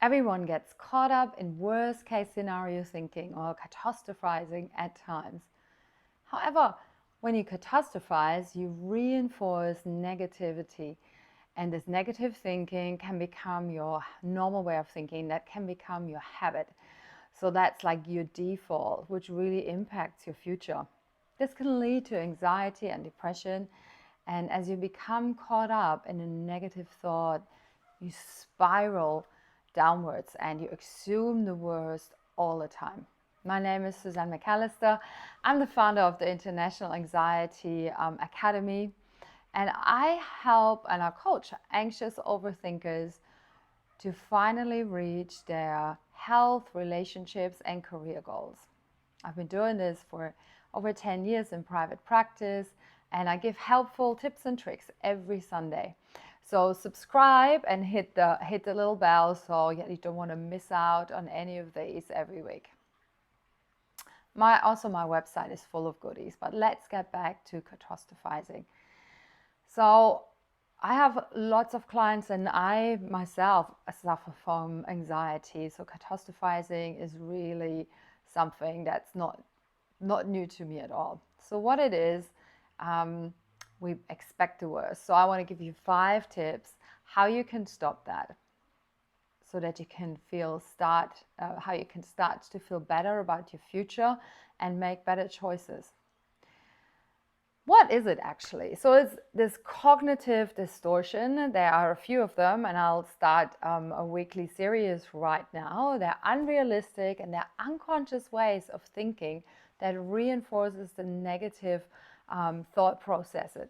Everyone gets caught up in worst case scenario thinking or catastrophizing at times. However, when you catastrophize, you reinforce negativity. And this negative thinking can become your normal way of thinking, that can become your habit. So that's like your default, which really impacts your future. This can lead to anxiety and depression. And as you become caught up in a negative thought, you spiral downwards and you assume the worst all the time. My name is Suzanne McAllister. I'm the founder of the International Anxiety Academy, and I help and I coach anxious overthinkers to finally reach their health, relationships, and career goals. I've been doing this for over 10 years in private practice, and I give helpful tips and tricks every Sunday. So subscribe and hit the little bell so you don't want to miss out on any of these every week. My website is full of goodies, but let's get back to catastrophizing. So I have lots of clients, and I myself suffer from anxiety. So catastrophizing is really something that's not new to me at all. So what it is, we expect the worst. So I want to give you 5 tips how you can stop that, so that you can how you can start to feel better about your future and make better choices. What is it actually? So it's this cognitive distortion. There are a few of them, and I'll start a weekly series right now. They're unrealistic and they're unconscious ways of thinking that reinforces the negative thought processes.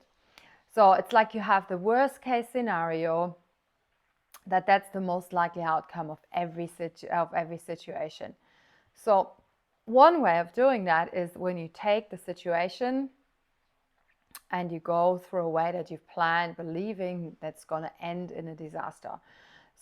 So it's like you have the worst case scenario, that's the most likely outcome of every situation. So one way of doing that is when you take the situation and you go through a way that you've planned, believing that's going to end in a disaster.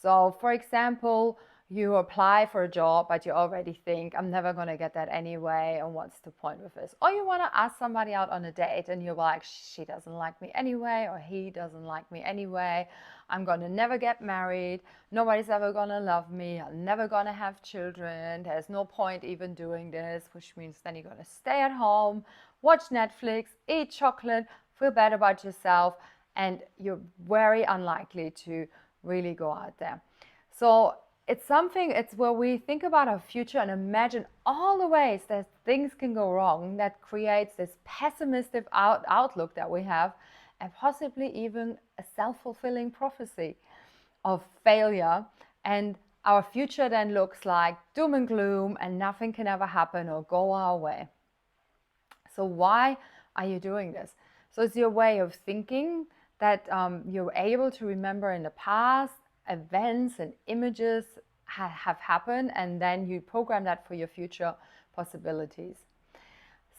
So for example, you apply for a job, but you already think, I'm never going to get that anyway, and what's the point with this? Or you want to ask somebody out on a date and you're like, she doesn't like me anyway, or he doesn't like me anyway. I'm going to never get married. Nobody's ever going to love me. I'm never going to have children. There's no point even doing this, which means then you're going to stay at home, watch Netflix, eat chocolate, feel bad about yourself, and you're very unlikely to really go out there. So it's where we think about our future and imagine all the ways that things can go wrong, that creates this pessimistic outlook that we have, and possibly even a self-fulfilling prophecy of failure. And our future then looks like doom and gloom, and nothing can ever happen or go our way. So why are you doing this? So it's your way of thinking that you're able to remember in the past events and images have happened, and then you program that for your future possibilities.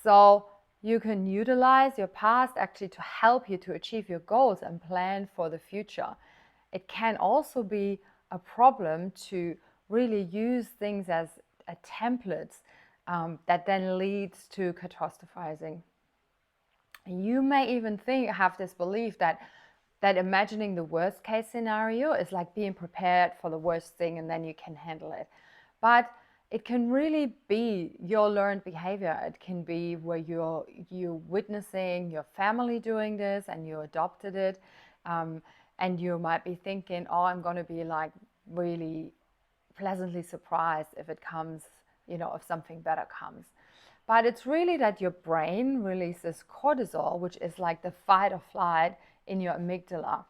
So you can utilize your past actually to help you to achieve your goals and plan for the future. It can also be a problem to really use things as templates that then leads to catastrophizing. You may even have this belief that imagining the worst case scenario is like being prepared for the worst thing and then you can handle it. But it can really be your learned behavior. It can be where you're witnessing your family doing this and you adopted it. And you might be thinking, oh, I'm going to be like really pleasantly surprised if it comes, if something better comes. But it's really that your brain releases cortisol, which is like the fight or flight in your amygdala.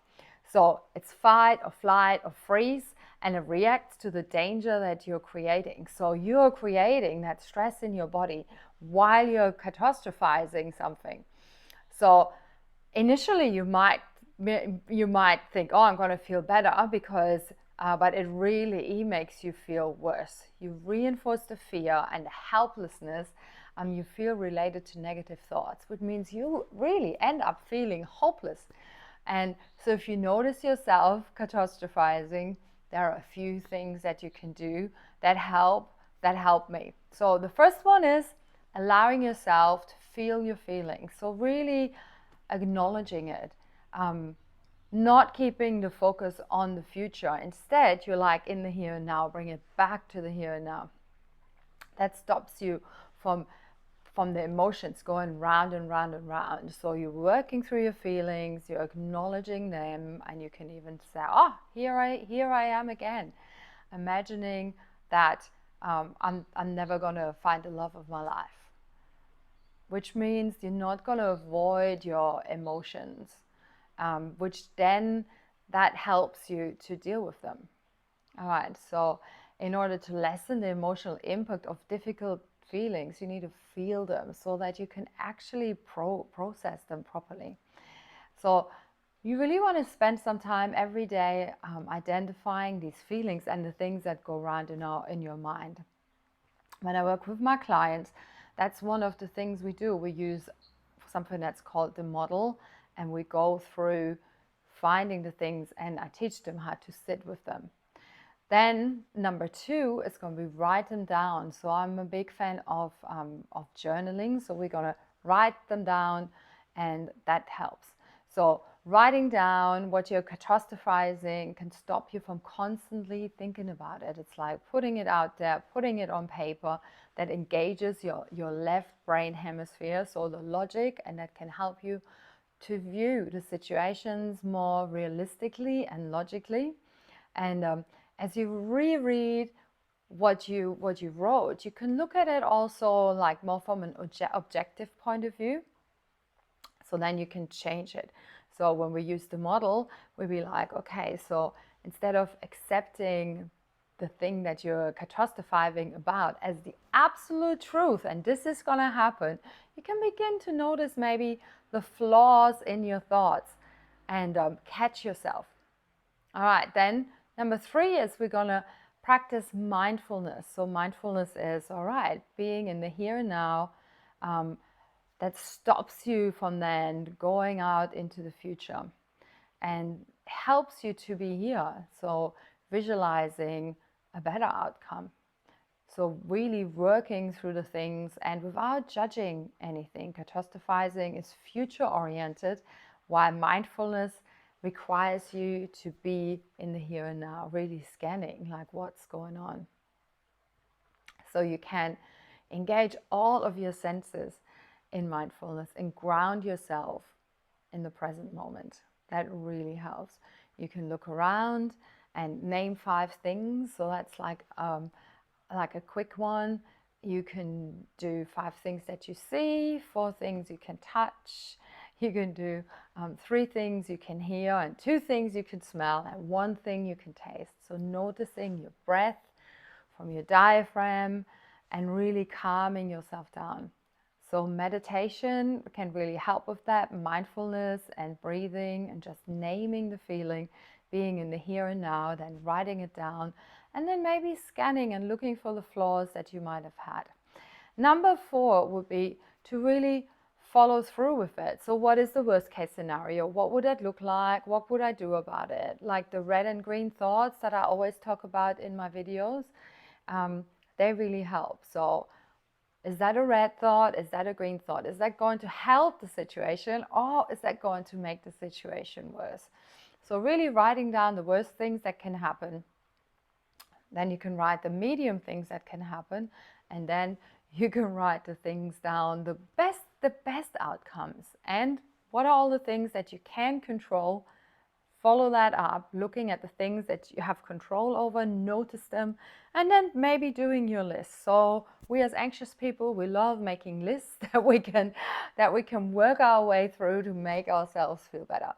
So it's fight or flight or freeze, and it reacts to the danger that you're creating. So you're creating that stress in your body while you're catastrophizing something. So initially you might think, oh, I'm going to feel better because but it really makes you feel worse. You reinforce the fear and the helplessness you feel related to negative thoughts, which means you really end up feeling hopeless. And so if you notice yourself catastrophizing, there are a few things that you can do that help me. So the first one is allowing yourself to feel your feelings. So really acknowledging it. not keeping the focus on the future. Instead, you're like in the here and now, bring it back to the here and now. That stops you from the emotions going round and round and round. So you're working through your feelings, you're acknowledging them, and you can even say, oh, here I am again, imagining that I'm never going to find the love of my life, which means you're not going to avoid your emotions, which then that helps you to deal with them. All right, so in order to lessen the emotional impact of difficult feelings, you need to feel them so that you can actually process them properly. So you really want to spend some time every day identifying these feelings and the things that go around in your mind. When I work with my clients, that's one of the things we do. We use something that's called the model, and we go through finding the things, and I teach them how to sit with them. Then number 2 is going to be write them down. So I'm a big fan of journaling. So we're going to write them down, and that helps. So writing down what you're catastrophizing can stop you from constantly thinking about it. It's like putting it out there, putting it on paper. That engages your left brain hemisphere, so the logic, and that can help you to view the situations more realistically and logically. And as you reread what you wrote, you can look at it also like more from an objective point of view. So then you can change it. So when we use the model, we'll be like, okay, so instead of accepting the thing that you're catastrophizing about as the absolute truth, and this is going to happen, you can begin to notice maybe the flaws in your thoughts and catch yourself. All right, then number 3 is we're going to practice mindfulness. So mindfulness is, all right, being in the here and now. That stops you from then going out into the future and helps you to be here. So visualizing a better outcome. So really working through the things and without judging anything. Catastrophizing is future oriented, while mindfulness requires you to be in the here and now, really scanning like what's going on. So you can engage all of your senses in mindfulness and ground yourself in the present moment. That really helps. You can look around and name 5 things. So that's like a quick one. You can do 5 things that you see, 4 things you can touch. You can do 3 things you can hear, and 2 things you can smell, and 1 thing you can taste. So noticing your breath from your diaphragm and really calming yourself down. So meditation can really help with that, mindfulness and breathing and just naming the feeling, being in the here and now, then writing it down, and then maybe scanning and looking for the flaws that you might have had. Number 4 would be to really follow through with it. So what is the worst case scenario? What would that look like? What would I do about it? Like the red and green thoughts that I always talk about in my videos, they really help. So is that a red thought? Is that a green thought? Is that going to help the situation, or is that going to make the situation worse? So really writing down the worst things that can happen. Then you can write the medium things that can happen, and then you can write the things down, the best outcomes, and what are all the things that you can control. Follow that up, looking at the things that you have control over, notice them, and then maybe doing your list. So we as anxious people, we love making lists that we can work our way through to make ourselves feel better.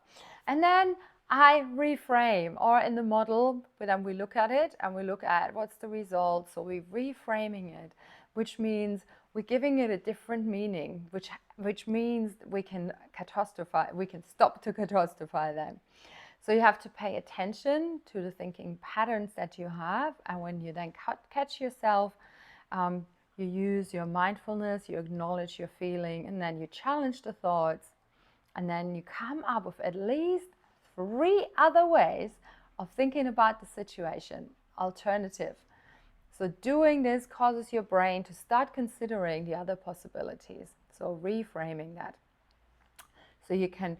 And then I reframe, or in the model, but then we look at it and we look at what's the result. So we're reframing it, which means we're giving it a different meaning, which means we can stop to catastrophize then. So you have to pay attention to the thinking patterns that you have, and when you then catch yourself, you use your mindfulness, you acknowledge your feeling, and then you challenge the thoughts, and then you come up with at least 3 other ways of thinking about the situation, alternative. So doing this causes your brain to start considering the other possibilities. So reframing that. So you can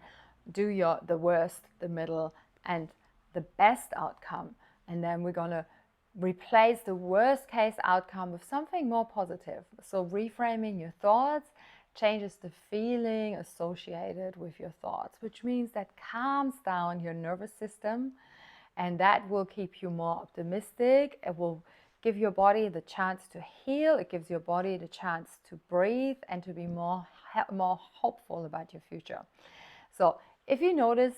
do the worst, the middle, and the best outcome. And then we're going to replace the worst case outcome with something more positive. So reframing your thoughts changes the feeling associated with your thoughts, which means that calms down your nervous system, and that will keep you more optimistic. It will give your body the chance to heal. It gives your body the chance to breathe and to be more hopeful about your future. So if you notice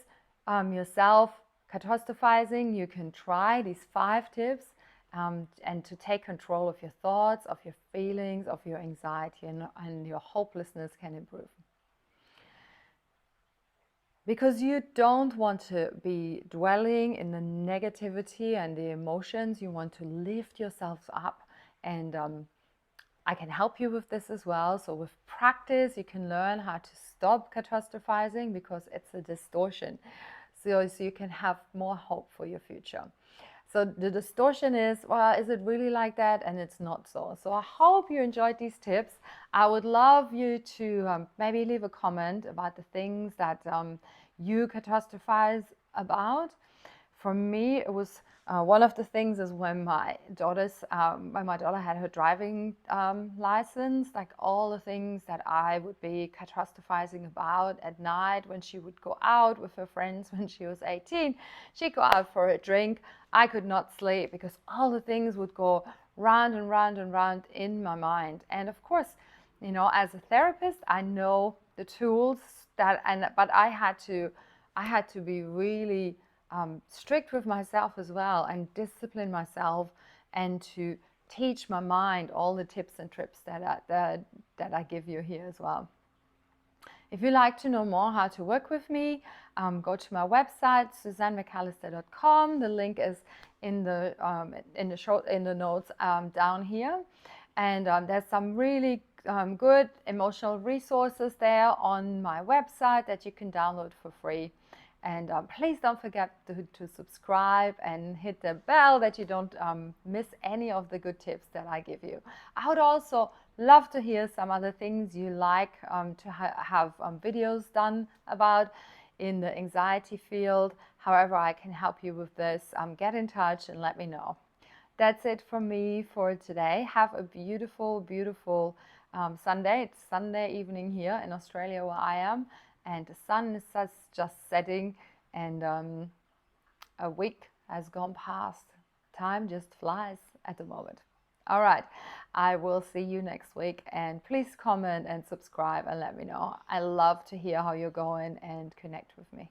yourself catastrophizing, you can try these 5 tips and to take control of your thoughts, of your feelings, of your anxiety, and your hopelessness can improve. Because you don't want to be dwelling in the negativity and the emotions, you want to lift yourself up. And I can help you with this as well. So with practice, you can learn how to stop catastrophizing, because it's a distortion. So you can have more hope for your future. So the distortion is, well, is it really like that? And it's not so. So I hope you enjoyed these tips. I would love you to maybe leave a comment about the things that you catastrophize about. For me, it was one of the things is when my daughter had her driving license, like all the things that I would be catastrophizing about at night when she would go out with her friends when she was 18. She'd go out for a drink. I could not sleep because all the things would go round and round and round in my mind. And of course, you know, as a therapist, I know the tools but I had to be really strict with myself as well, and discipline myself, and to teach my mind all the tips and tricks that I give you here as well. If you'd like to know more how to work with me, go to my website, SuzanneMcAllister.com. The link is in the notes down here, and there's some really good emotional resources there on my website that you can download for free. And please don't forget to subscribe and hit the bell that you don't miss any of the good tips that I give you. I would also love to hear some other things you like to have videos done about in the anxiety field. However I can help you with this, get in touch and let me know. That's it from me for today. Have a beautiful, beautiful Sunday. It's Sunday evening here in Australia where I am, and the sun is just setting, and a week has gone past. Time just flies at the moment. All right, I will see you next week, and please comment and subscribe and let me know. I love to hear how you're going and connect with me.